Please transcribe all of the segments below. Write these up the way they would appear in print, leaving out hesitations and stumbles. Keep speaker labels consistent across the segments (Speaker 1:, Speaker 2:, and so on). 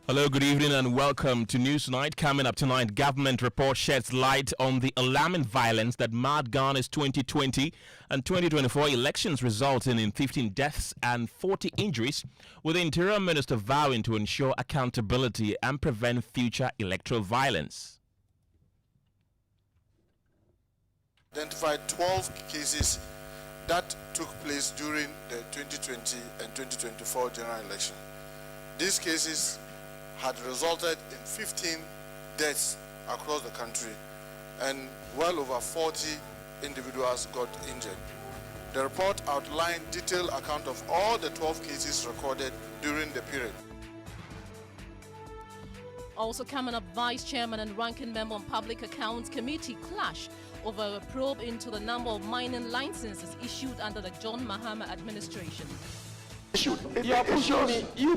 Speaker 1: Hello, good evening, and welcome to News Night. Coming up tonight, government report sheds light on the alarming violence that marred Ghana's 2020 and 2024 elections, resulting in 15 deaths and 40 injuries, with the Interior Minister vowing to ensure accountability and prevent future electoral violence.
Speaker 2: Identified 12 cases that took place during the 2020 and 2024 general election. These cases had resulted in 15 deaths across the country, and well over 40 individuals got injured. The report outlined detailed account of all the 12 cases recorded during the period.
Speaker 3: Also coming up, Vice Chairman and Ranking Member on Public Accounts Committee clash over a probe into the number of mining licenses issued under the John Mahama administration.
Speaker 4: You are pushing me. You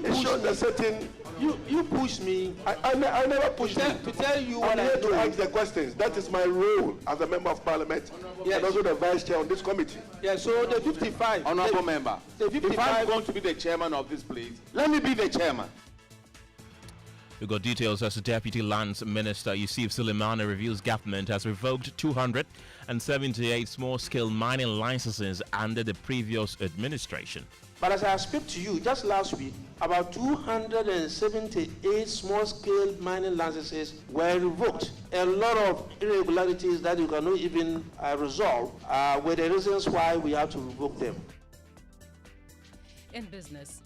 Speaker 4: push me. I never pushed you. To tell you what I'm here to ask the questions. That is my role as a member of Parliament, yes, and also the vice chair on this committee. Yeah. So the 55,
Speaker 5: honourable member.
Speaker 4: The 55.
Speaker 5: If I'm going to be the chairman of this place, let me be the chairman.
Speaker 1: We got details as the Deputy Lands Minister Yusuf Suleimani reveals government has revoked 278 small-scale mining licenses under the previous administration.
Speaker 4: But as I speak to you, just last week, about 278 small-scale mining licenses were revoked. A lot of irregularities that you cannot even resolve were the reasons why we have to revoke them.
Speaker 3: In business,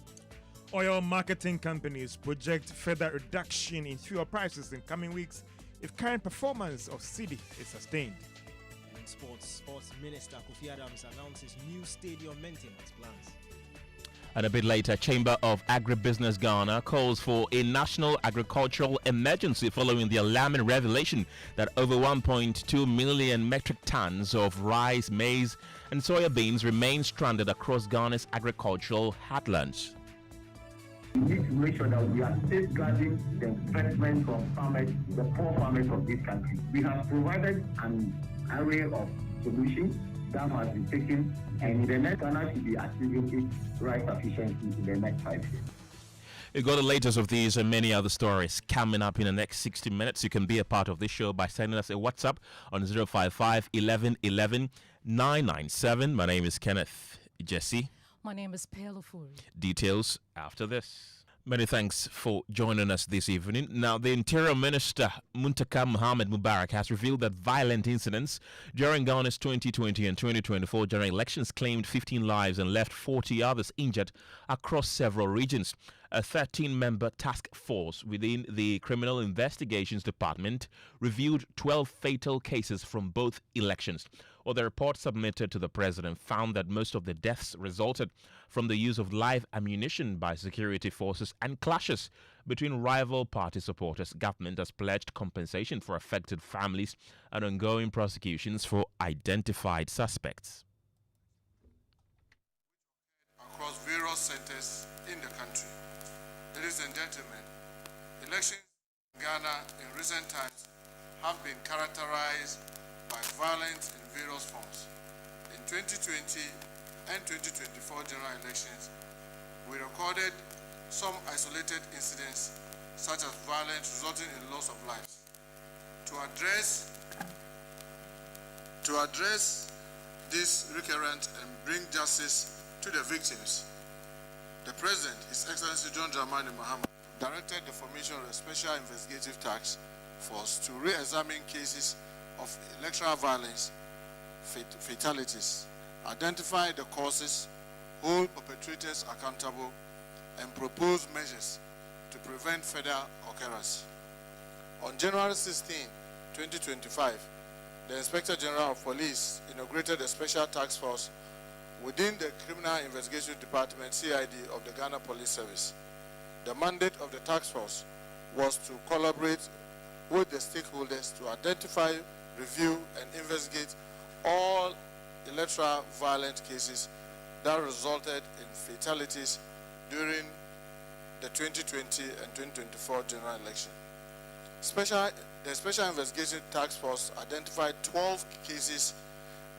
Speaker 6: oil marketing companies project further reduction in fuel prices in coming weeks if current performance of cedi is sustained.
Speaker 7: In sports Minister Kofi Adams announces new stadium maintenance plans.
Speaker 1: And a bit later, Chamber of Agribusiness Ghana calls for a national agricultural emergency following the alarming revelation that over 1.2 million metric tons of rice, maize, and soya beans remain stranded across Ghana's agricultural heartlands.
Speaker 8: We need to make sure that we are safeguarding the investment from farmers, the poor farmers of this country. We have provided an array of solutions that has been taken, and in the next Ghana should be achieving its rice sufficiency in the next 5 years.
Speaker 1: You got the latest of these and many other stories coming up in the next 60 minutes. You can be a part of this show by sending us a WhatsApp on 055 11 11 997. My name is Kenneth. Gyasi.
Speaker 3: my name is Ofori.
Speaker 1: Details after this. Many thanks for joining us this evening. Now, the Interior Minister, Muntaka Mohamed Mubarak, has revealed that violent incidents during Ghana's 2020 and 2024 general elections claimed 15 lives and left 40 others injured across several regions. A 13-member task force within the Criminal Investigations Department reviewed 12 fatal cases from both elections. Well, the report submitted to the president found that most of the deaths resulted from the use of live ammunition by security forces and clashes between rival party supporters. Government has pledged compensation for affected families and ongoing prosecutions for identified suspects.
Speaker 2: Across various centers in the country. Ladies and gentlemen, elections in Ghana in recent times have been characterized by violence in various forms. In 2020 and 2024 general elections, we recorded some isolated incidents such as violence resulting in loss of lives. To address this recurrent and bring justice to the victims, the President, His Excellency John Dramani Mahama, directed the formation of a special investigative task force to re-examine cases of electoral violence, fatalities, identify the causes, hold perpetrators accountable, and propose measures to prevent further occurrence. On January 16, 2025, the Inspector General of Police inaugurated a special task force within the Criminal Investigation Department, CID, of the Ghana Police Service. The mandate of the task force was to collaborate with the stakeholders to identify, review, and investigate all electoral violent cases that resulted in fatalities during the 2020 and 2024 general election. The Special Investigation Task Force identified 12 cases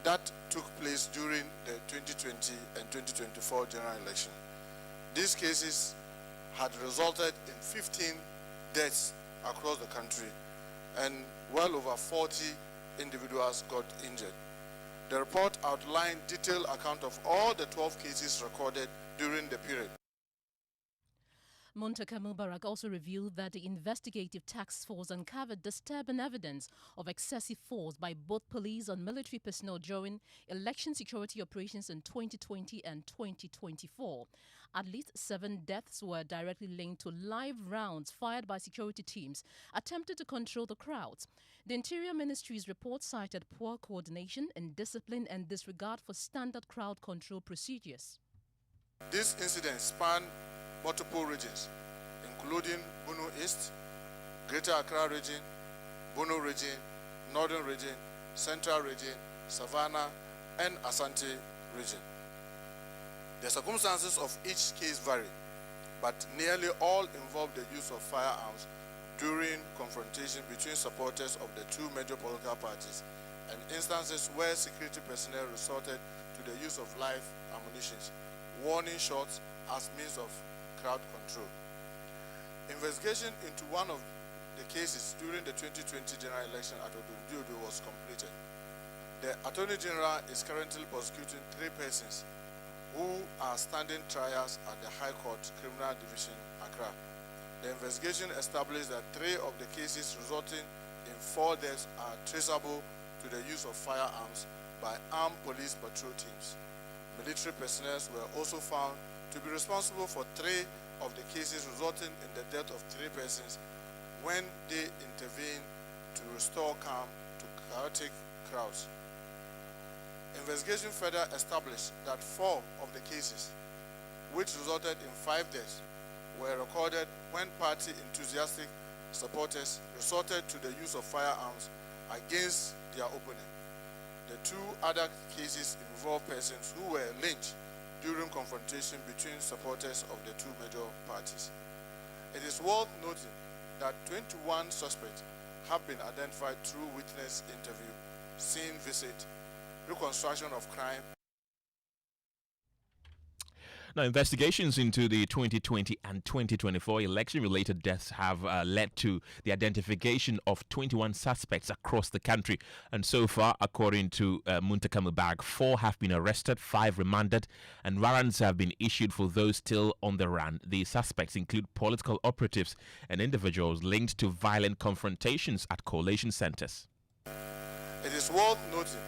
Speaker 2: that took place during the 2020 and 2024 general election. These cases had resulted in 15 deaths across the country, and well over 40 individuals got injured. The report outlined detailed account of all the 12 cases recorded during the period.
Speaker 3: Muntaka Mubarak also revealed that the investigative task force uncovered disturbing evidence of excessive force by both police and military personnel during election security operations in 2020 and 2024. At least 7 deaths were directly linked to live rounds fired by security teams attempted to control the crowds. The Interior Ministry's report cited poor coordination, indiscipline and disregard for standard crowd control procedures.
Speaker 2: This incident spanned multiple regions, including Bono East, Greater Accra region, Bono region, Northern region, Central region, Savannah, and Asante region. The circumstances of each case vary, but nearly all involve the use of firearms during confrontation between supporters of the two major political parties, and instances where security personnel resorted to the use of live ammunition, warning shots as means of crowd control. Investigation into one of the cases during the 2020 general election at Ododo was completed. The Attorney General is currently prosecuting 3 persons who are standing trials at the High Court Criminal Division, Accra. The investigation established that 3 of the cases resulting in 4 deaths are traceable to the use of firearms by armed police patrol teams. Military personnel were also found to be responsible for 3 of the cases resulting in the death of 3 persons when they intervened to restore calm to chaotic crowds. Investigation further established that 4 of the cases, which resulted in 5 deaths, were recorded when party enthusiastic supporters resorted to the use of firearms against their opponent. The 2 other cases involve persons who were lynched during confrontation between supporters of the 2 major parties. It is worth noting that 21 suspects have been identified through witness interview, scene visit, reconstruction of crime.
Speaker 1: Now, investigations into the 2020 and 2024 election-related deaths have led to the identification of 21 suspects across the country. And so far, according to Muntaka Mubarak, 4 have been arrested, 5 remanded, and warrants have been issued for those still on the run. The suspects include political operatives and individuals linked to violent confrontations at coalition centers.
Speaker 2: It is worth noting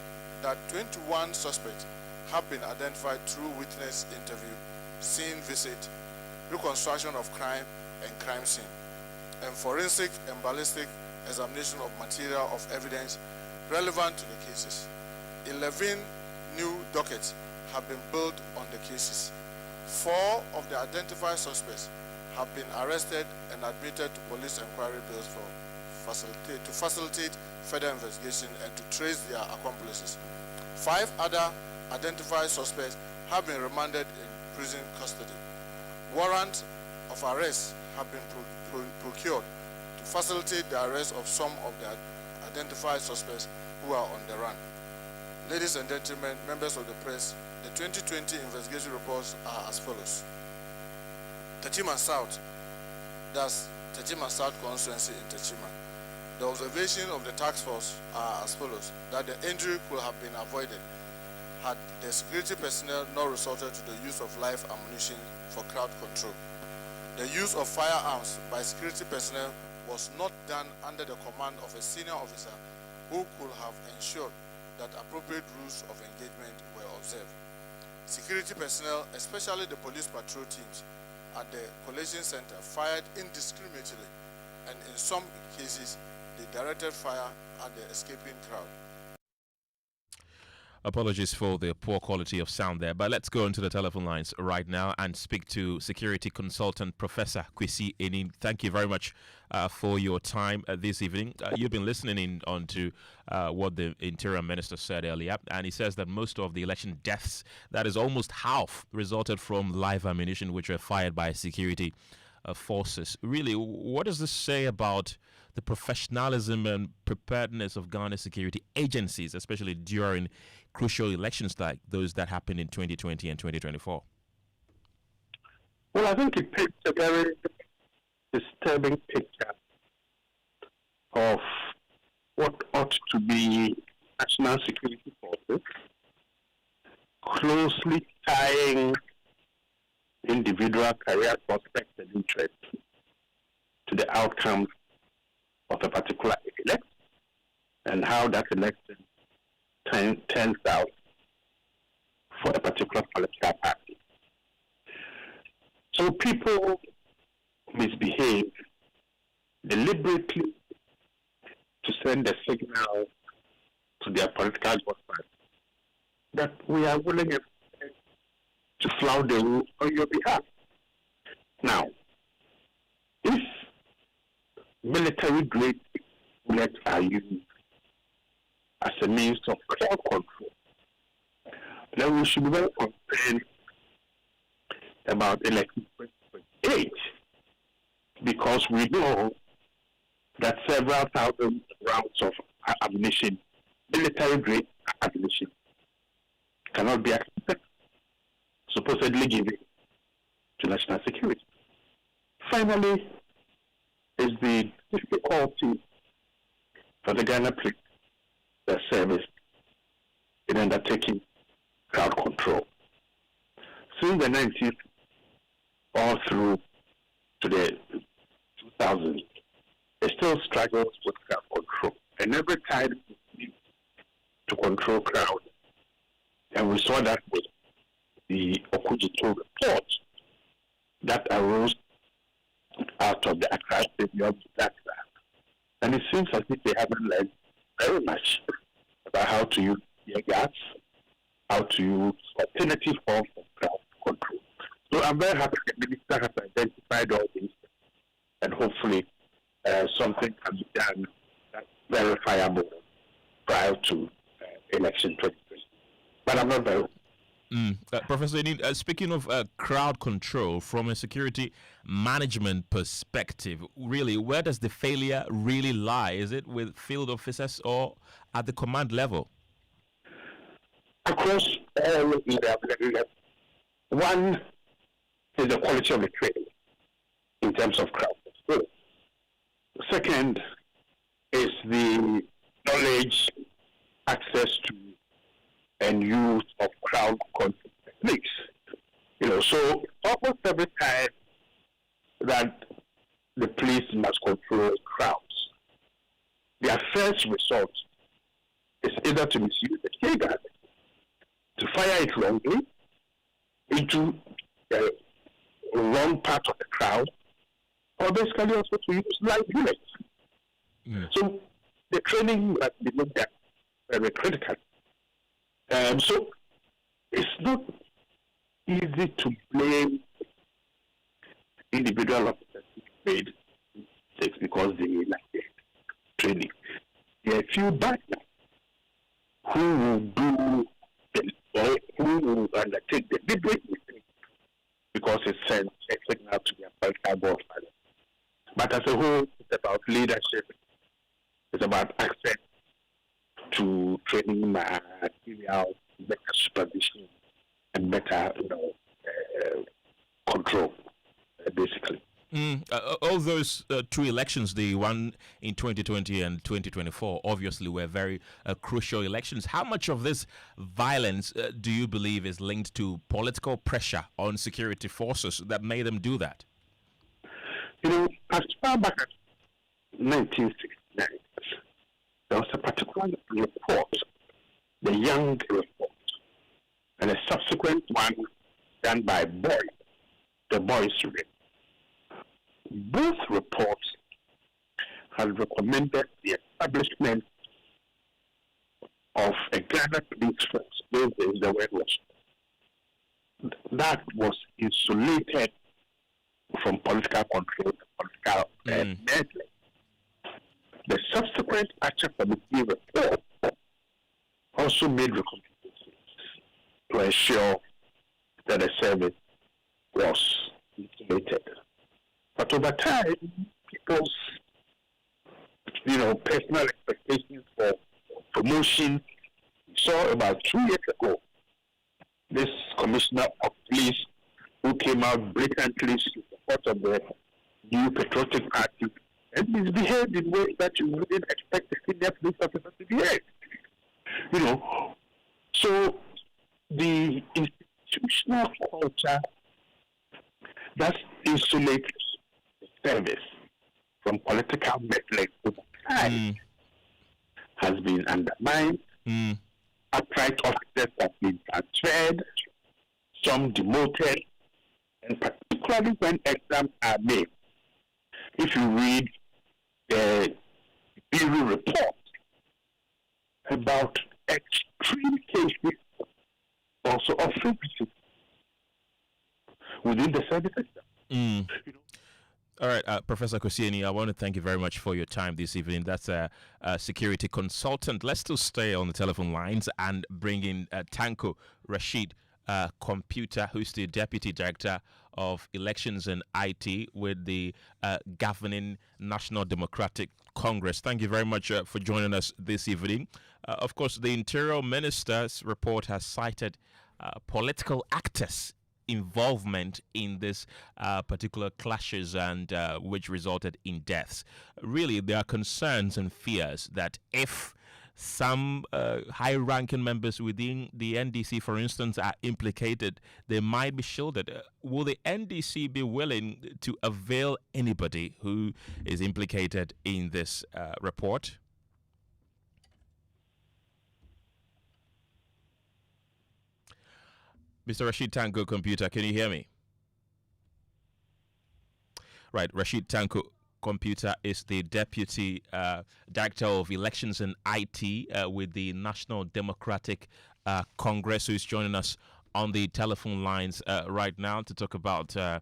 Speaker 2: that 21 suspects have been identified through witness interview, scene visit, reconstruction of crime and crime scene, and forensic and ballistic examination of material of evidence relevant to the cases. 11 new dockets have been built on the cases. 4 of the identified suspects have been arrested and admitted to police inquiry bills to facilitate further investigation and to trace their accomplices. 5 other identified suspects have been remanded in prison custody. Warrants of arrest have been procured to facilitate the arrest of some of the identified suspects who are on the run. Ladies and gentlemen, members of the press, the 2020 investigation reports are as follows. Tachima South, that's Tachima South constituency in Tachima. The observation of the task force are as follows: that the injury could have been avoided had the security personnel not resorted to the use of live ammunition for crowd control. The use of firearms by security personnel was not done under the command of a senior officer who could have ensured that appropriate rules of engagement were observed. Security personnel, especially the police patrol teams at the collation center, fired indiscriminately, and in some cases, they directed fire at the escaping crowd.
Speaker 1: Apologies for the poor quality of sound there, but let's go into the telephone lines right now and speak to security consultant Professor Kwesi Enin. Thank you very much for your time this evening. You've been listening in on to what the Interior Minister said earlier, and he says that most of the election deaths, that is almost half, resulted from live ammunition which were fired by security forces. Really, what does this say about the professionalism and preparedness of Ghana's security agencies, especially during crucial elections like those that happened in 2020 and 2024?
Speaker 9: Well, I think it paints a very disturbing picture
Speaker 8: ought to be national security forces, closely tying individual career prospects and interests to the outcome of a particular election and how that election turns out for a particular political party. So people misbehave deliberately to send a signal to their political bosses that we are willing to flout the rules on your behalf. Now, if military-grade bullets are used as a means of crowd control, then we should be very concerned about election 2028, because we know that several thousand rounds of ammunition, military-grade ammunition, cannot be accepted, supposedly given to national security. Finally, is the difficulty for the Ghana Police Service in undertaking crowd control. Since the 90s all through to the 2000s, it still struggles with crowd control. And every time it needs to control crowd, and we saw that with the Okujito report that arose out of the Accra Stadium disaster. And it seems as if they haven't learned very much about how to use tear gas, how to use alternative forms of crowd control. So I'm very happy the minister has identified all these, and hopefully something can be done that's verifiable prior to election 2020. But I'm not very.
Speaker 1: Professor Enin, speaking of crowd control from a security management perspective, really, where does the failure really lie? Is it with field officers or at the command level?
Speaker 8: Across all levels. One is the quality of the training in terms of crowd control. Second is the knowledge, access to, and use of crowd control techniques. So almost every time that the police must control crowds, their first resort is either to misuse the tear gas, to fire it wrongly into the wrong part of the crowd, or basically also to use live bullets. So the training must be looked at very critically. So it's not easy to blame individual officers who made mistakes because they lack training. There are a few bad guys who will do who will undertake the deliberate mistake because it sends a signal to their political boss. But as a whole, it's about leadership. It's about access to training materials, better supervision, and better, control, basically.
Speaker 1: All those two elections, the one in 2020 and 2024, obviously were very crucial elections. How much of this violence do you believe is linked to political pressure on security forces that made them do that?
Speaker 8: As far back as 1969, there was a particular report, the Young Report, and a subsequent one done by the Boys Review. Both reports had recommended the establishment of a Ghana police force. Those days the word was that was insulated from political control, political meddling. The subsequent action committee report also made recommendations to ensure that the service was insulated. But over time, people's personal expectations for promotion. We saw about 2 years ago this commissioner of police who came out blatantly in support of the new patriotic party and misbehaved in ways that you wouldn't expect a senior police officer to behave. You know, so the institutional culture that insulates service from political meddling over time has been undermined. Upright officers have been transferred, some demoted, and particularly when exams are made. If you read the Bureau report about extreme cases also of favoritism within the service system.
Speaker 1: All right, Professor Koscieni, I want to thank you very much for your time this evening. That's a security consultant. Let's still stay on the telephone lines and bring in Tanko Rashid Computer, who's the Deputy Director of Elections and IT with the governing National Democratic Congress. Thank you very much for joining us this evening. Of course, the Interior Minister's report has cited political actors' involvement in this particular clashes and which resulted in deaths. Really, there are concerns and fears that if some high-ranking members within the NDC, for instance, are implicated, they might be shielded. Will the NDC be willing to avail anybody who is implicated in this report? Mr. Rashid Tanko Computer, can you hear me? Right, Rashid Tanko Computer is the Deputy Director of Elections and IT with the National Democratic Congress, who is joining us on the telephone lines right now to talk about the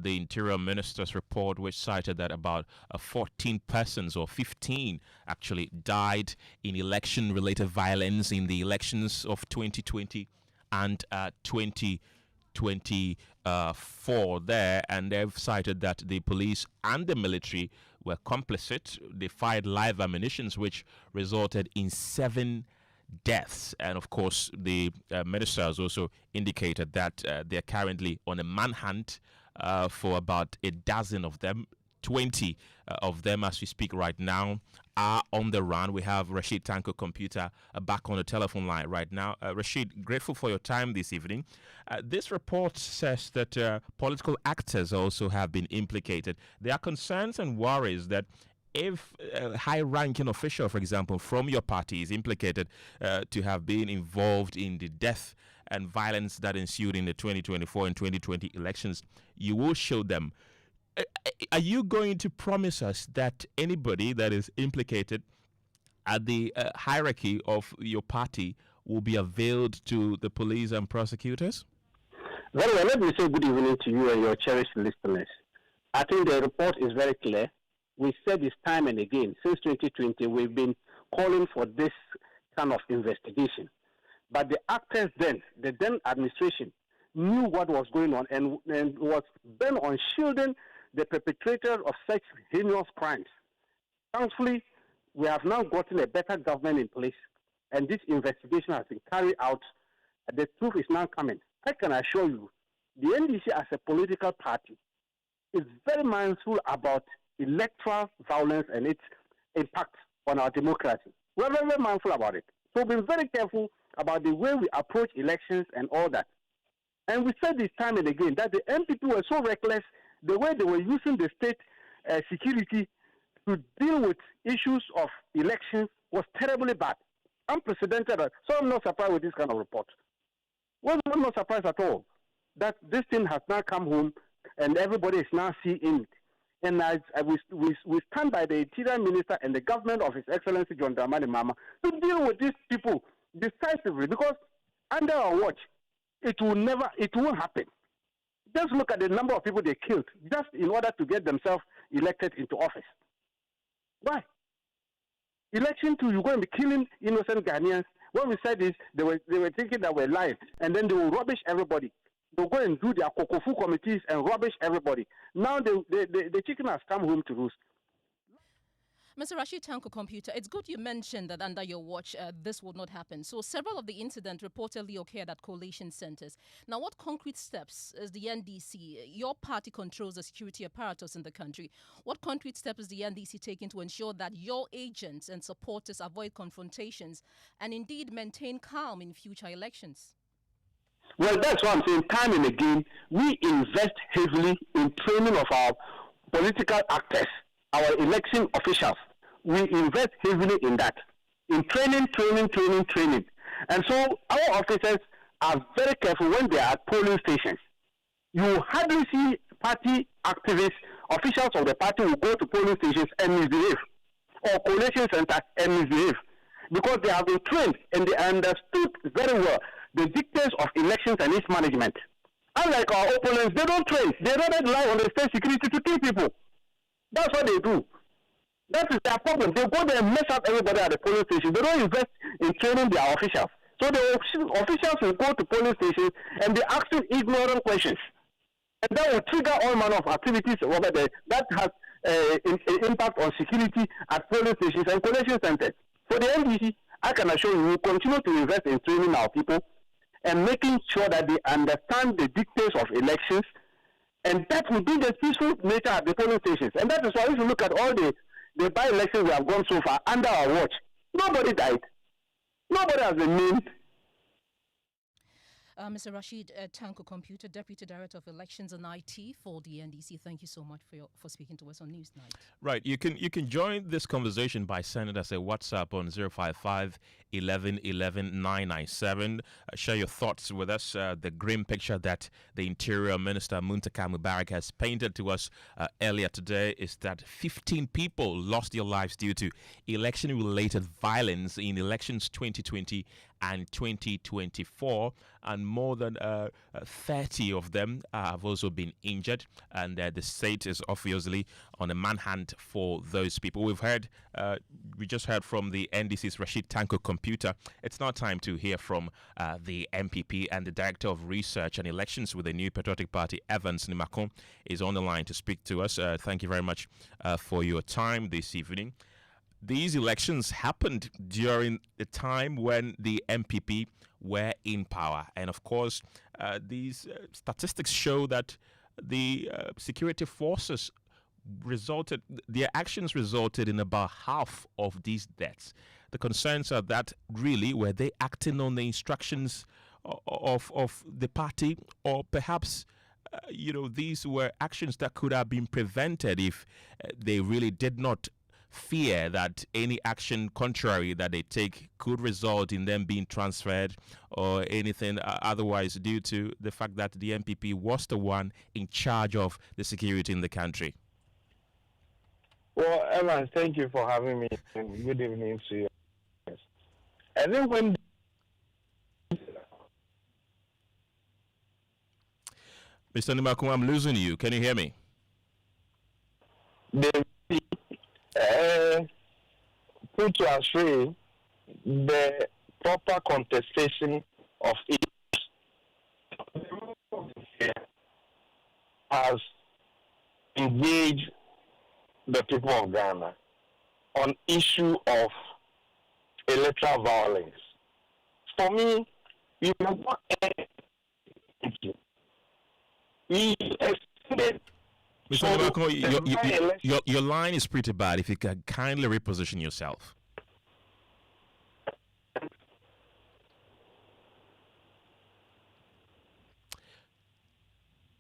Speaker 1: Interior Minister's report, which cited that about 14 persons, or 15 actually, died in election-related violence in the elections of 2020 and 2024 there, and they've cited that the police and the military were complicit. They fired live ammunitions, which resulted in 7 deaths. And of course, the minister has also indicated that they're currently on a manhunt for about a dozen of them. 20 of them, as we speak right now, are on the run. We have Rashid Tanko Computer back on the telephone line right now. Rashid, grateful for your time this evening. This report says that political actors also have been implicated. There are concerns and worries that if a high-ranking official, for example, from your party is implicated to have been involved in the death and violence that ensued in the 2024 and 2020 elections, you will show them. Are you going to promise us that anybody that is implicated at the hierarchy of your party will be availed to the police and prosecutors?
Speaker 8: Very well, let me say good evening to you and your cherished listeners. I think the report is very clear. We said this time and again, since 2020, we've been calling for this kind of investigation. But the actors then, the then administration, knew what was going on and was bent on shielding the perpetrators of such heinous crimes. Thankfully, we have now gotten a better government in place, and this investigation has been carried out. The truth is now coming. I can assure you, the NDC as a political party is very mindful about electoral violence and its impact on our democracy. We're very, very mindful about it. So we've been very careful about the way we approach elections and all that. And we said this time and again that the NPP were so reckless, the way they were using the state security to deal with issues of elections was terribly bad, unprecedented. So I'm not surprised with this kind of report. Well, I'm not surprised at all that this thing has now come home and everybody is now seeing it. And we stand by the Interior Minister and the government of His Excellency John Dramani Mahama to deal with these people decisively, because under our watch, it won't happen. Just look at the number of people they killed just in order to get themselves elected into office. Why? Election too, you're going to be killing innocent Ghanaians. When we said this, they were thinking that we're lying, and then they will rubbish everybody. They'll go and do their Kokofu committees and rubbish everybody. Now the chicken has come home to roost.
Speaker 3: Mr. Rashid Tanko Computer, it's good you mentioned that under your watch this would not happen. So several of the incidents reportedly occurred at collation centers. Now, what concrete steps is the NDC, your party controls the security apparatus in the country, what concrete steps is the NDC taking to ensure that your agents and supporters avoid confrontations and indeed maintain calm in future elections?
Speaker 8: Well, that's what I'm saying. Time and again, we invest heavily in training of our political actors, our election officials. We invest heavily in that, in training. And so our officers are very careful when they are at polling stations. You hardly see party activists, officials of the party will go to polling stations and misbehave, or collation centers and misbehave, because they have been trained and they understood very well the dictates of elections and its management. Unlike our opponents, they don't train. They rather rely on the state security to kill people. That's what they do. That is their problem. They go there and mess up everybody at the polling station. They don't invest in training their officials. So the officials will go to polling stations and they ask them ignorant questions. And that will trigger all manner of activities over there that has an impact on security at polling stations and collation centers. For the NDC, I can assure you, we will continue to invest in training our people and making sure that they understand the dictates of elections, and that will be the peaceful nature at the polling stations. And that is why if you look at all the by-elections we have gone so far under our watch, nobody died. Nobody has been named.
Speaker 3: Mr. Rashid Tanko Computer, Deputy Director of Elections and IT for the NDC, thank you so much for speaking to us on Newsnight.
Speaker 1: Right, you can join this conversation by sending us a WhatsApp on 055 11 11 997. Share your thoughts with us. The grim picture that the Interior Minister Muntaka Mubarak has painted to us earlier today is that 15 people lost their lives due to election-related violence in elections 2020 and 2024, and more than 30 of them have also been injured, and the state is obviously on a manhunt for those people. We just heard from the NDC's Rashid Tanko Computer. It's now time to hear from the MPP, and the Director of Research and Elections with the New Patriotic Party, Evans Nimakon, is on the line to speak to us. Thank you very much for your time this evening. These elections happened during the time when the MPP were in power. And of course, these statistics show that the security forces their actions resulted in about half of these deaths. The concerns are that really, were they acting on the instructions of the party, or perhaps these were actions that could have been prevented if they really did not fear that any action contrary that they take could result in them being transferred or anything otherwise, due to the fact that the MPP was the one in charge of the security in the country.
Speaker 9: Well, Evan, thank you for having me, and good evening to you. I think when
Speaker 1: Mr. Nimakun, I'm losing you. Can you hear me?
Speaker 9: they put to astray the proper contestation of it has engaged the people of Ghana on issue of electoral violence. For me, we have not we extended.
Speaker 1: Mr. Nimakun, your line is pretty bad. If you can kindly reposition yourself.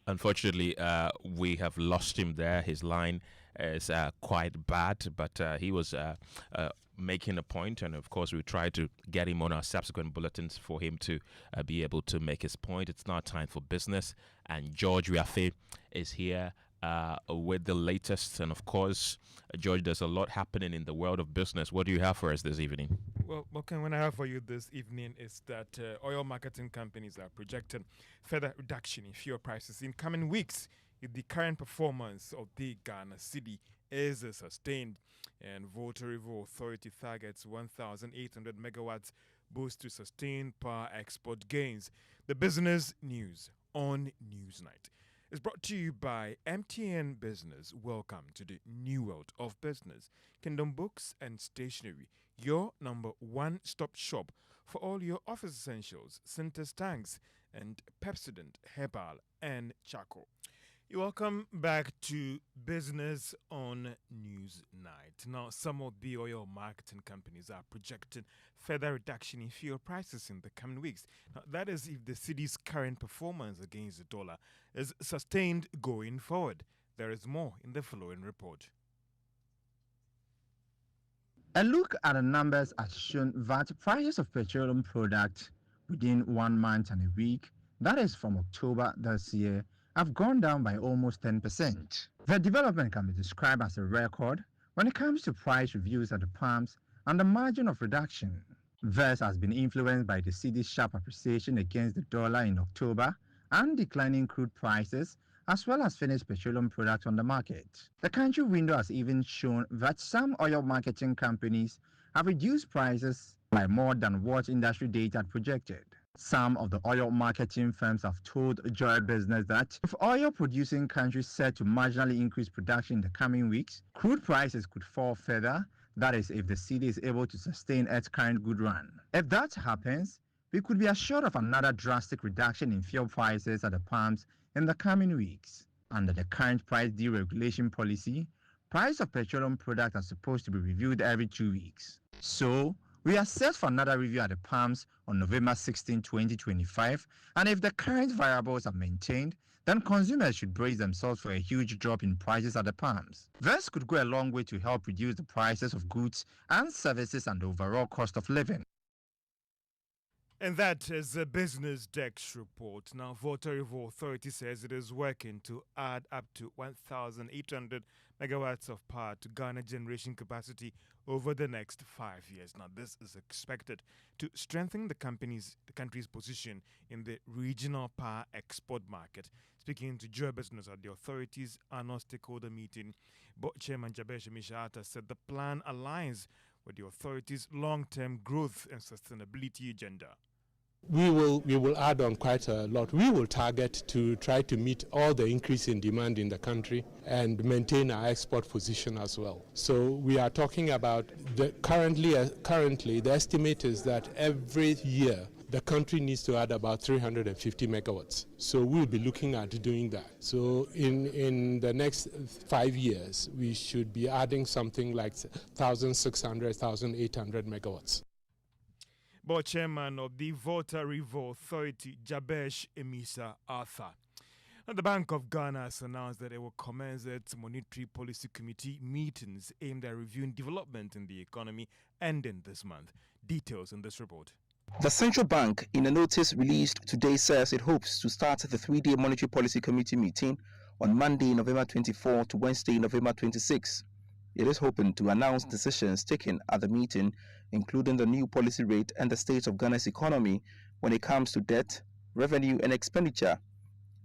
Speaker 1: Unfortunately, we have lost him there. His line is quite bad, but he was making a point, and of course, we try to get him on our subsequent bulletins for him to be able to make his point. It's now time for business, and George Riafe is here with the latest. And of course, George, there's a lot happening in the world of business. What do you have for us this evening?
Speaker 6: Well, what I have for you this evening is that oil marketing companies are projecting further reduction in fuel prices in coming weeks if the current performance of the Ghana city is sustained. And Volta Authority targets 1,800 megawatts boost to sustain power export gains. The business news on Newsnight. is brought to you by MTN Business. Welcome to the new world of business. Kingdom Books and Stationery, your number one stop shop for all your office essentials, Cintas tanks, and Pepsodent, Herbal, and Charcoal. You're welcome back to Business on News Night. Now, some of the oil marketing companies are projecting further reduction in fuel prices in the coming weeks. Now, that is if the city's current performance against the dollar is sustained going forward. There is more in the following report.
Speaker 10: A look at the numbers has shown that prices of petroleum products within 1 month and a week, that is from October this year, have gone down by almost 10%. The development can be described as a record when it comes to price reviews at the pumps and the margin of reduction. This has been influenced by the city's sharp appreciation against the dollar in October and declining crude prices, as well as finished petroleum products on the market. The country window has even shown that some oil marketing companies have reduced prices by more than what industry data had projected. Some of the oil marketing firms have told JoyBusiness that if oil-producing countries set to marginally increase production in the coming weeks, crude prices could fall further, that is if the city is able to sustain its current good run. If that happens, we could be assured of another drastic reduction in fuel prices at the pumps in the coming weeks. Under the current price deregulation policy, price of petroleum products are supposed to be reviewed every 2 weeks. So, we are set for another review at the pumps on November 16, 2025, and if the current variables are maintained, then consumers should brace themselves for a huge drop in prices at the pumps. This could go a long way to help reduce the prices of goods and services and the overall cost of living.
Speaker 6: And that is a Business Desk report. Now, Voter Authority says it is working to add up to 1,800 megawatts of power to Ghana generation capacity over the next 5 years. Now, this is expected to strengthen the country's position in the regional power export market. Speaking to JoyBusiness at the authority's annual stakeholder meeting, Board Chairman Jabesh Mishata said the plan aligns with the authority's long-term growth and sustainability agenda.
Speaker 11: We will add on quite a lot. We will target to try to meet all the increase in demand in the country and maintain our export position as well. So we are talking about currently the estimate is that every year the country needs to add about 350 megawatts. So we'll be looking at doing that. So in the next 5 years, we should be adding something like 1,600, 1,800 megawatts.
Speaker 6: Board Chairman of the Voter Authority, Jabesh Emisa Arthur. Now, the Bank of Ghana has announced that it will commence its Monetary Policy Committee meetings aimed at reviewing development in the economy ending this month. Details in this report.
Speaker 12: The central bank, in a notice released today, says it hopes to start the 3-day Monetary Policy Committee meeting on Monday, November 24 to Wednesday, November 26. It is hoping to announce decisions taken at the meeting, including the new policy rate and the state of Ghana's economy when it comes to debt, revenue, and expenditure.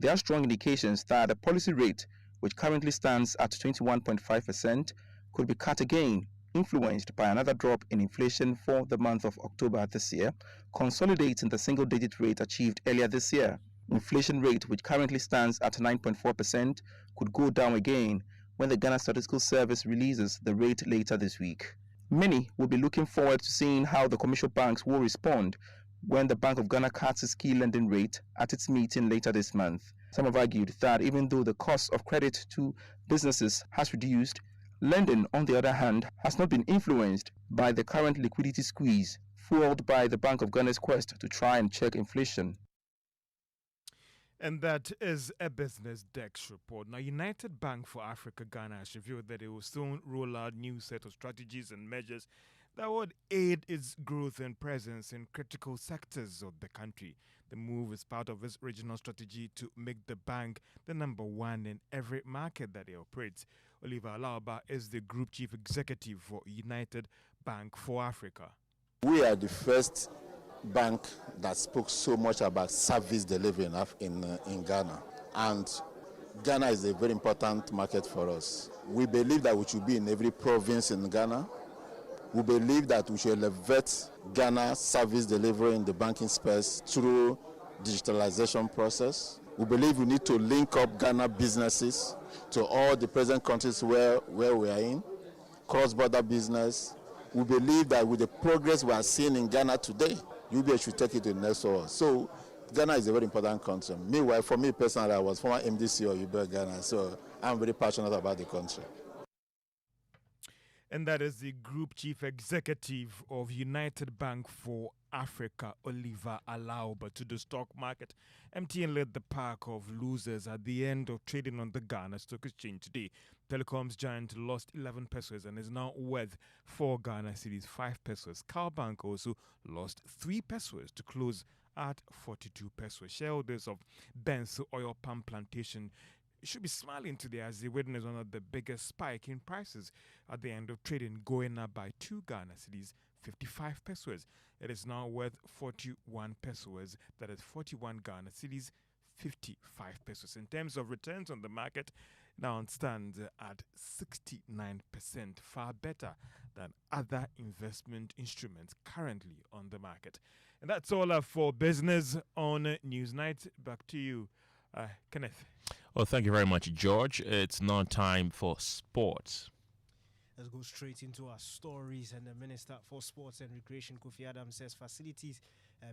Speaker 12: There are strong indications that the policy rate, which currently stands at 21.5%, could be cut again, influenced by another drop in inflation for the month of October this year, consolidating the single-digit rate achieved earlier this year. Inflation rate, which currently stands at 9.4%, could go down again when the Ghana Statistical Service releases the rate later this week. Many will be looking forward to seeing how the commercial banks will respond when the Bank of Ghana cuts its key lending rate at its meeting later this month. Some have argued that even though the cost of credit to businesses has reduced, lending, on the other hand, has not been influenced by the current liquidity squeeze, fueled by the Bank of Ghana's quest to try and check inflation.
Speaker 6: And that is a Business Desk report. Now, United Bank for Africa Ghana has revealed that it will soon roll out new set of strategies and measures that would aid its growth and presence in critical sectors of the country. The move is part of its regional strategy to make the bank the number one in every market that it operates. Oliver Alauba is the Group Chief Executive for United Bank for Africa.
Speaker 13: We are the first bank that spoke so much about service delivery in Ghana, and Ghana is a very important market for us. We believe that we should be in every province in Ghana. We believe that we should elevate Ghana's service delivery in the banking space through digitalization process, We believe we need to link up Ghana businesses to all the present countries where we are in, cross-border business. We believe that with the progress we are seeing in Ghana today, UBA should take it to the next level. So Ghana is a very important country. Meanwhile, for me personally, I was former MDC of UBA Ghana, so I'm very passionate about the country.
Speaker 6: And that is the Group Chief Executive of United Bank for Africa, Oliver Alauba, to the stock market. MTN led the pack of losers at the end of trading on the Ghana Stock Exchange today. Telecoms giant lost 11 pesos and is now worth 4 Ghana cedis, 5 pesos. Cowbank also lost 3 pesos to close at 42 pesos. Shareholders of Benso Oil Palm Plantation should be smiling today as they witness one of the biggest spike in prices at the end of trading, going up by 2 Ghana cedis, 55 pesos. It is now worth 41 pesos. That is 41 Ghana cedis, 55 pesos. In terms of returns on the market, now it stands at 69%, far better than other investment instruments currently on the market. And that's all for business on Newsnight. Back to you, Kenneth.
Speaker 1: Well, thank you very much, George. It's now time for sports.
Speaker 7: Let's go straight into our stories. And the Minister for Sports and Recreation, Kofi Adams, says facilities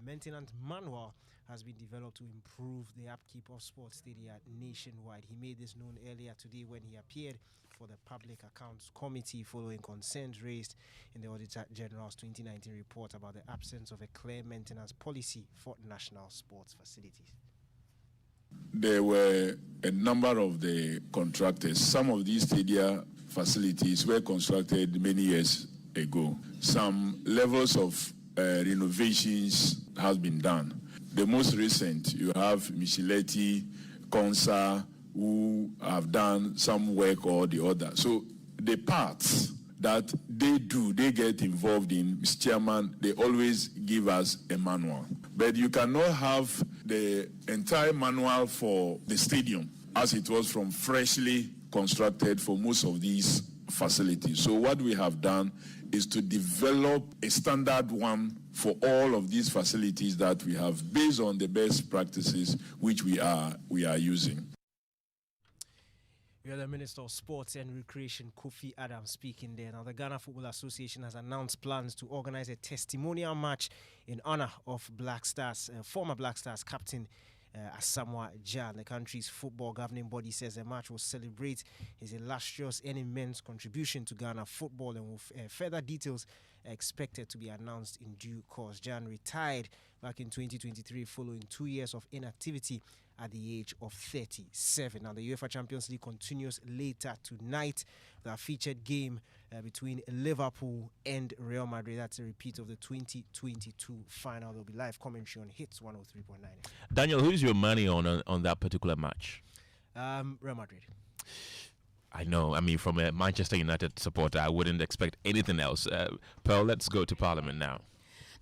Speaker 7: maintenance manual has been developed to improve the upkeep of sports stadia nationwide. He made this known earlier today when he appeared for the Public Accounts Committee following concerns raised in the Auditor General's 2019 report about the absence of a clear maintenance policy for national sports facilities.
Speaker 14: There were a number of the contractors. Some of these stadia facilities were constructed many years ago. Some levels of renovations have been done. The most recent, you have Micheletti, Consa, who have done some work or the other. So the parts that they do, they get involved in, Mr. Chairman, they always give us a manual. But you cannot have the entire manual for the stadium as it was from freshly constructed for most of these facilities. So what we have done is to develop a standard one for all of these facilities that we have based on the best practices which we are using.
Speaker 7: We are the Minister of Sports and Recreation, Kofi Adams, speaking there. Now, the Ghana Football Association has announced plans to organize a testimonial match in honor of Black Stars, former Black Stars captain Asamoah Gyan. The country's football governing body says the match will celebrate his illustrious and immense contribution to Ghana football, and with further details expected to be announced in due course. Gyan retired back in 2023 following 2 years of inactivity at the age of 37. Now, the UEFA Champions League continues later tonight. The featured game between Liverpool and Real Madrid. That's a repeat of the 2022 final. There'll be live commentary on Hits 103.9.
Speaker 1: Daniel, who's your money on that particular match?
Speaker 7: Real Madrid.
Speaker 1: I know. I mean, from a Manchester United supporter, I wouldn't expect anything else. Pearl, let's go to Parliament now.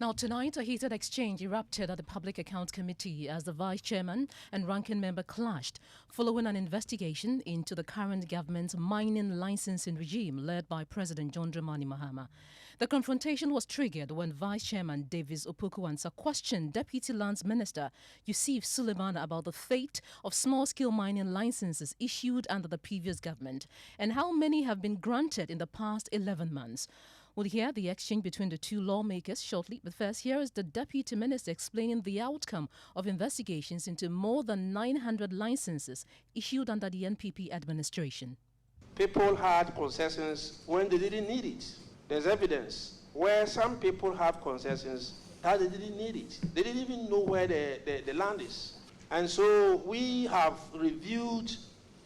Speaker 3: Now, tonight, a heated exchange erupted at the Public Accounts Committee as the Vice Chairman and Ranking Member clashed following an investigation into the current government's mining licensing regime led by President John Dramani Mahama. The confrontation was triggered when Vice Chairman Davis Opoku-Ansah questioned Deputy Lands Minister Yusuf Suleiman about the fate of small-scale mining licenses issued under the previous government and how many have been granted in the past 11 months. We'll hear the exchange between the two lawmakers shortly, but first here is the Deputy Minister explaining the outcome of investigations into more than 900 licenses issued under the NPP administration.
Speaker 4: People had concessions when they didn't need it. There's evidence where some people have concessions that they didn't need it. They didn't even know where the land is. And so we have reviewed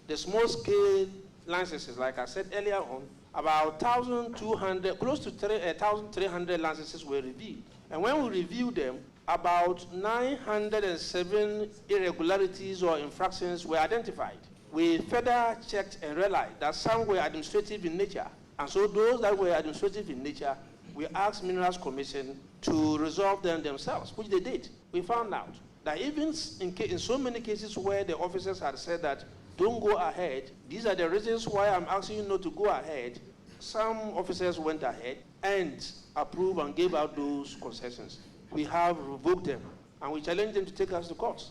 Speaker 4: the small-scale licenses, like I said earlier on. About 1,200, close to 1,300 licenses were reviewed. And when we reviewed them, about 907 irregularities or infractions were identified. We further checked and realized that some were administrative in nature. And so those that were administrative in nature, we asked Minerals Commission to resolve them themselves, which they did. We found out that even in so many cases where the officers had said that don't go ahead, these are the reasons why I'm asking you not to go ahead, some officers went ahead and approved and gave out those concessions. We have revoked them and we challenge them to take us to court.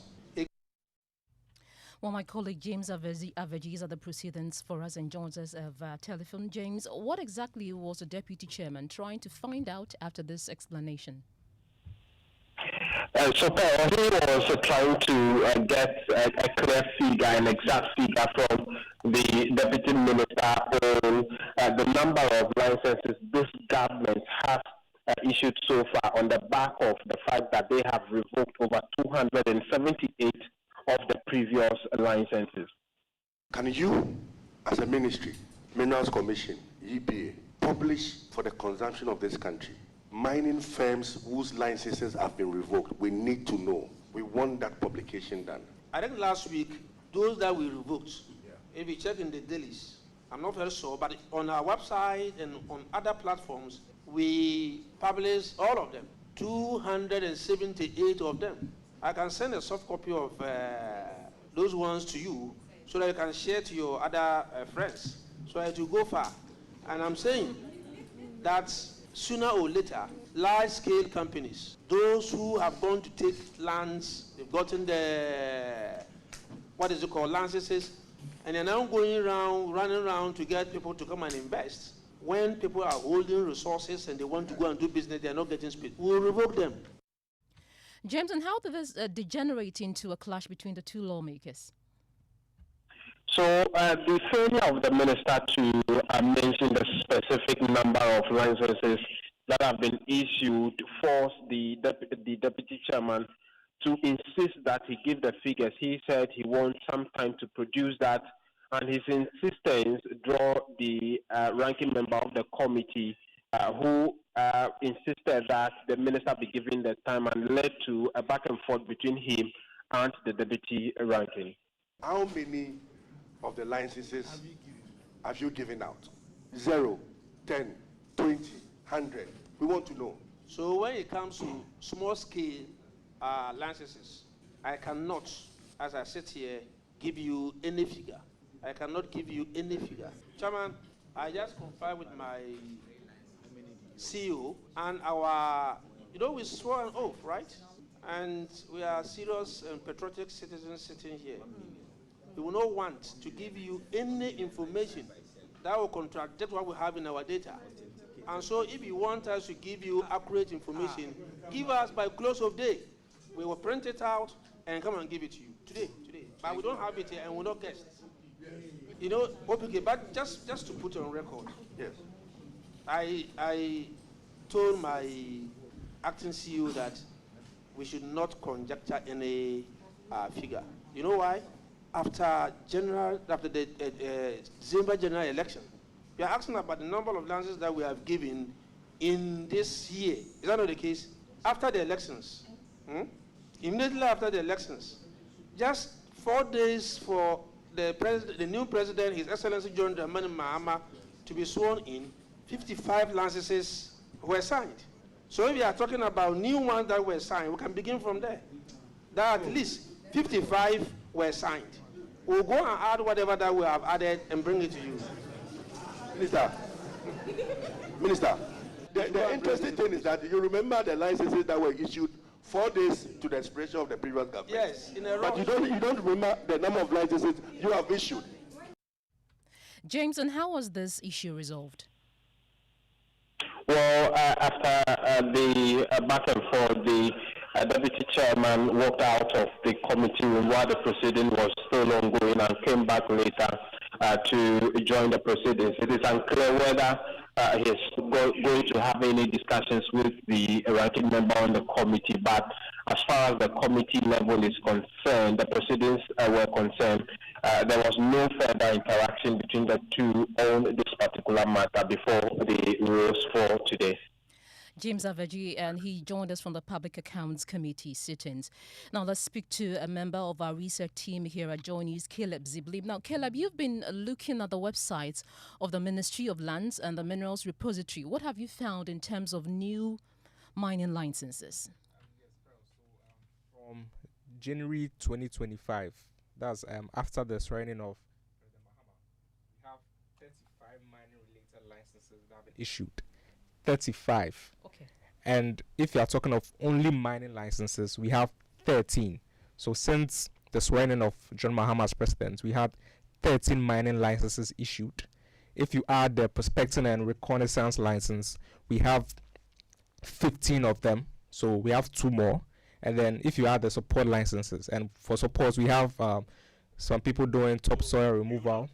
Speaker 3: Well, my colleague James Aveji is at the proceedings for us and joins us via telephone. James, what exactly was the deputy chairman trying to find out after this explanation?
Speaker 9: So, Paul, he was trying to get a clear figure, an exact figure from the deputy minister on the number of licenses this government has issued so far on the back of the fact that they have revoked over 278 of the previous licenses.
Speaker 15: Can you, as a ministry, Minerals Commission, EPA, publish for the consumption of this country mining firms whose licenses have been revoked? We need to know. We want that publication done.
Speaker 4: I think last week, those that we revoked, if you check in the dailies, I'm not very sure, but on our website and on other platforms, we publish all of them, 278 of them. I can send a soft copy of those ones to you so that you can share to your other friends so that you go far. And I'm saying that sooner or later, large-scale companies, those who have gone to take lands, they've gotten the, licenses, and they're now running around to get people to come and invest. When people are holding resources and they want to go and do business, they're not getting space. We'll revoke them.
Speaker 3: James, and how did this degenerate into a clash between the two lawmakers?
Speaker 9: So the failure of the minister to mention the specific number of licenses that have been issued forced the deputy chairman to insist that he give the figures. He said he wants some time to produce that, and his insistence draw the ranking member of the committee who insisted that the minister be given the time, and led to a back and forth between him and the deputy ranking.
Speaker 15: How many of the licenses have you given out? 0, 10, 20, 100. We want to know.
Speaker 4: So when it comes to small-scale licenses, I cannot, as I sit here, give you any figure. I cannot give you any figure. Chairman, I just confirmed with my CEO and our, we swore an oath, right? And we are serious and patriotic citizens sitting here. We will not want to give you any information that will contradict what we have in our data. And so if you want us to give you accurate information, give us by close of day. We will print it out and come and give it to you today. But we don't have it here and we're not guests. Okay, but just to put on record,
Speaker 15: yes,
Speaker 4: I told my acting CEO that we should not conjecture any figure. You know why? After the December general election, we are asking about the number of licenses that we have given in this year. Is that not the case? After the elections, immediately after the elections, just 4 days for the new president, His Excellency John Dramani Mahama, to be sworn in, 55 licenses were signed. So if we are talking about new ones that were signed, we can begin from there. That at least 55 were signed. We'll go and add whatever that we have added and bring it to you.
Speaker 15: Minister, the interesting thing is that you remember the licenses that were issued 4 days to the expiration of the previous government.
Speaker 4: Yes, in a row.
Speaker 15: But you don't remember the number of licenses you have issued.
Speaker 3: James, and how was this issue resolved?
Speaker 9: Well, after the back and forth, the deputy chairman walked out of the committee room while the proceeding was still ongoing and came back later to join the proceedings. It is unclear whether he is going to have any discussions with the ranking member on the committee, but as far as the committee level is concerned, the proceedings were concerned, there was no further interaction between the two on this particular matter before the rules for today.
Speaker 3: James Aveji, and he joined us from the Public Accounts Committee sittings. Now let's speak to a member of our research team here at JoyNews, Caleb Ziblib. Now, Caleb, you've been looking at the websites of the Ministry of Lands and the Minerals Repository. What have you found in terms of new mining licenses?
Speaker 16: From January 2025, that's after the swearing of President Mahama, we have 35 mining-related licenses that have been issued. 35.
Speaker 3: Okay.
Speaker 16: And if you are talking of only mining licenses, we have 13. So since the swearing of John Mahama as president, we had 13 mining licenses issued. If you add the prospecting and reconnaissance license, we have 15 of them. So we have 2 more. And then if you add the support licenses, and for support, we have some people doing topsoil removal,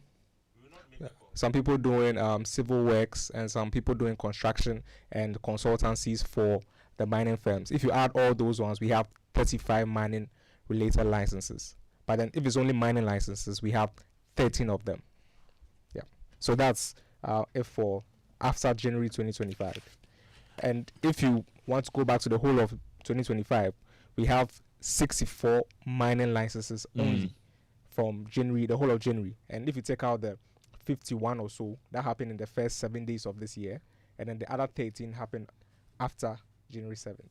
Speaker 16: some people doing civil works, and some people doing construction and consultancies for the mining firms. If you add all those ones, we have 35 mining related licenses. But then if it's only mining licenses, we have 13 of them. Yeah. So that's it for after January 2025. And if you want to go back to the whole of 2025, we have 64 mining licenses only from January, the whole of January. And if you take out the 51 or so that happened in the first 7 days of this year, and then the other 13 happened after January 7th.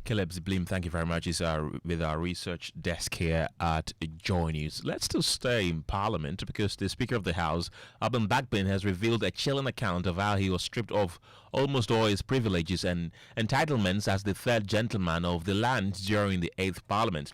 Speaker 1: Caleb Ziblim, thank you very much. He's with our research desk here at JoyNews. Let's still stay in Parliament because the Speaker of the House, Alban Bagbin, has revealed a chilling account of how he was stripped of almost all his privileges and entitlements as the third gentleman of the land during the 8th Parliament.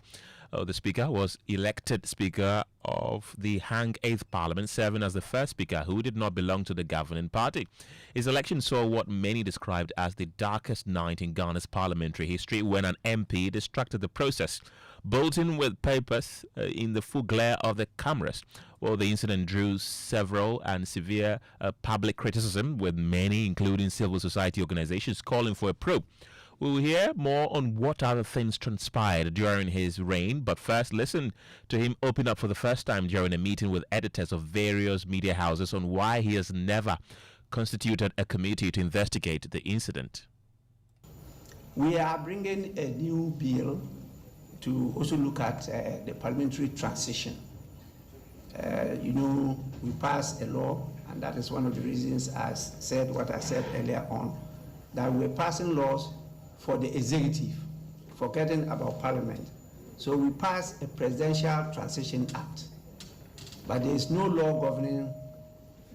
Speaker 1: The Speaker was elected Speaker of the Hang 8th Parliament, serving as the first Speaker who did not belong to the governing party. His election saw what many described as the darkest night in Ghana's parliamentary history when an MP distracted the process, bolting with papers in the full glare of the cameras. Well, the incident drew several and severe public criticism, with many, including civil society organizations, calling for a probe. We'll hear more on what other things transpired during his reign, but first listen to him open up for the first time during a meeting with editors of various media houses on why he has never constituted a committee to investigate the incident.
Speaker 4: We are bringing a new bill to also look at the parliamentary transition. We passed a law, and that is one of the reasons I said what I said earlier on, that we're passing laws for the executive, forgetting about parliament. So we passed a Presidential Transition Act, but there is no law governing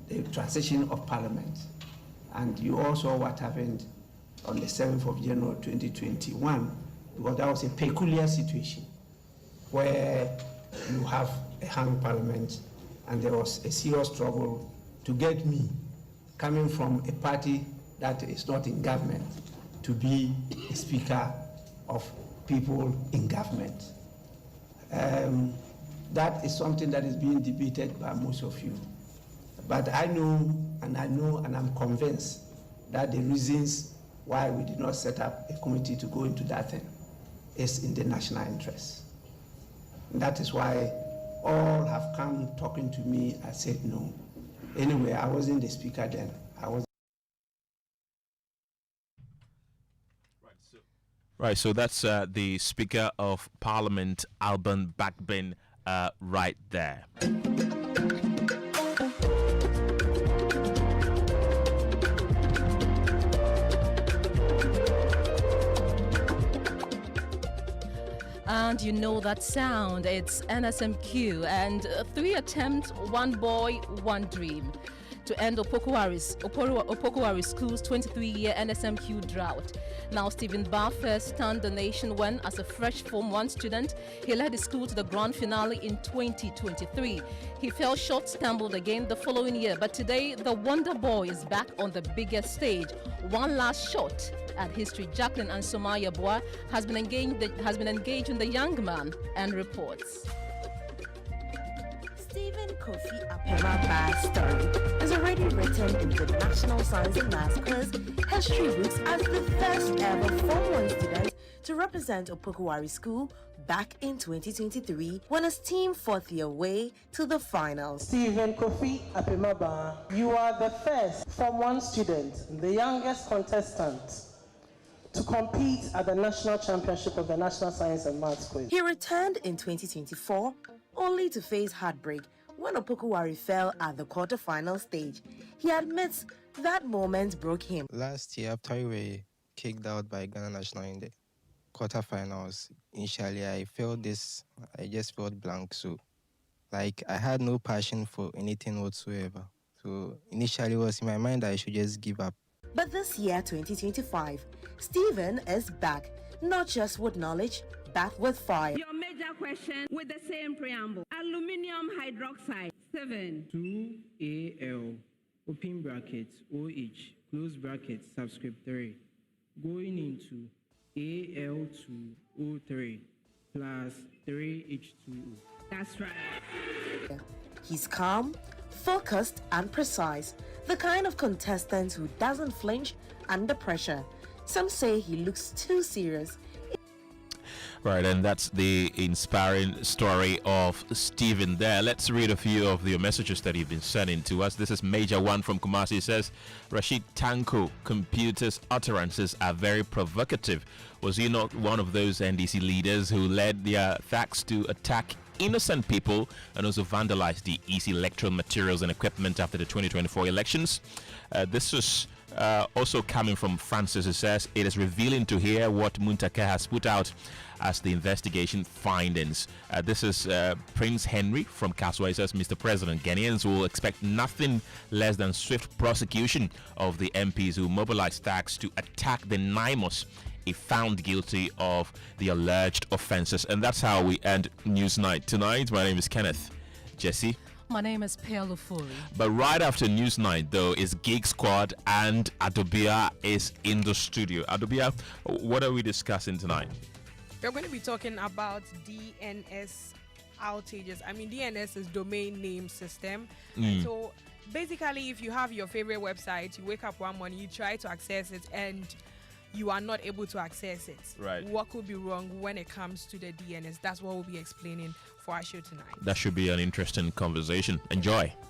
Speaker 4: the transition of parliament. And you all saw what happened on the 7th of January 2021, because that was a peculiar situation where you have a hung parliament, and there was a serious struggle to get me, coming from a party that is not in government, to be a speaker of people in government. That is something that is being debated by most of you. But I know and I'm convinced that the reasons why we did not set up a committee to go into that thing is in the national interest. And that is why all have come talking to me. I said no. Anyway, I wasn't the speaker then.
Speaker 1: Right, so that's the Speaker of Parliament, Alban Bagbin, right there.
Speaker 3: And you know that sound, it's NSMQ, and 3 attempts, 1 boy, 1 dream to end Opokuwari School's 23-year NSMQ drought. Now, Stephen Barr first stunned the nation when, as a fresh Form 1 student, he led the school to the grand finale in 2023. He fell short, stumbled again the following year, but today the Wonder Boy is back on the biggest stage. One last shot at history. Jacqueline and Somaya Bois has been engaged in the young man and reports.
Speaker 17: Stephen Kofi Apema-Barr's story is already written in the National Science and Maths quiz history books as the first ever Form 1 student to represent Opokuwari School back in 2023 when his team fought their way to the finals.
Speaker 18: Stephen Kofi Apema-Barr, you are the first Form 1 student, the youngest contestant to compete at the National Championship of the National Science and Maths quiz.
Speaker 17: He returned in 2024 only to face heartbreak when Opokuwari fell at the quarter-final stage. He admits that moment broke him.
Speaker 19: Last year, after we were kicked out by Ghana National in the quarterfinals, initially I just felt blank. So, I had no passion for anything whatsoever. So, initially it was in my mind that I should just give up.
Speaker 17: But this year, 2025, Stephen is back, not just with knowledge, but with fire.
Speaker 20: Your major question with the same preamble. Aluminium hydroxide. 7.
Speaker 21: 2AL, open bracket, OH, close bracket, subscript 3, going into Al2O3 plus 3H2O.
Speaker 20: That's right.
Speaker 17: He's calm, focused, and precise. The kind of contestant who doesn't flinch under pressure. Some say he looks too serious.
Speaker 1: Right, and that's the inspiring story of Stephen there. Let's read a few of the messages that you've been sending to us. This is Major One from Kumasi. It says, Rashid Tanko, computers' utterances are very provocative. Was he not one of those NDC leaders who led their thugs to attack innocent people and also vandalize the EC electoral materials and equipment after the 2024 elections? This was also coming from Francis, who says, it is revealing to hear what Muntaka has put out as the investigation findings. This is Prince Henry from Kaswa. He says, Mr. President, Ghanaians will expect nothing less than swift prosecution of the MPs who mobilized thugs to attack the NIMOS if found guilty of the alleged offenses. And that's how we end Newsnight tonight. My name is Kenneth. Gyasi.
Speaker 3: My name is Ofori.
Speaker 1: But right after Newsnight, though, is Gig Squad, and Adobia is in the studio. Adobia, what are we discussing tonight?
Speaker 22: We're going to be talking about DNS outages. I mean, DNS is domain name system. So basically, if you have your favorite website, you wake up one morning, you try to access it, and you are not able to access it.
Speaker 1: Right.
Speaker 22: What could be wrong when it comes to the DNS? That's what we'll be explaining for our show tonight.
Speaker 1: That should be an interesting conversation. Enjoy.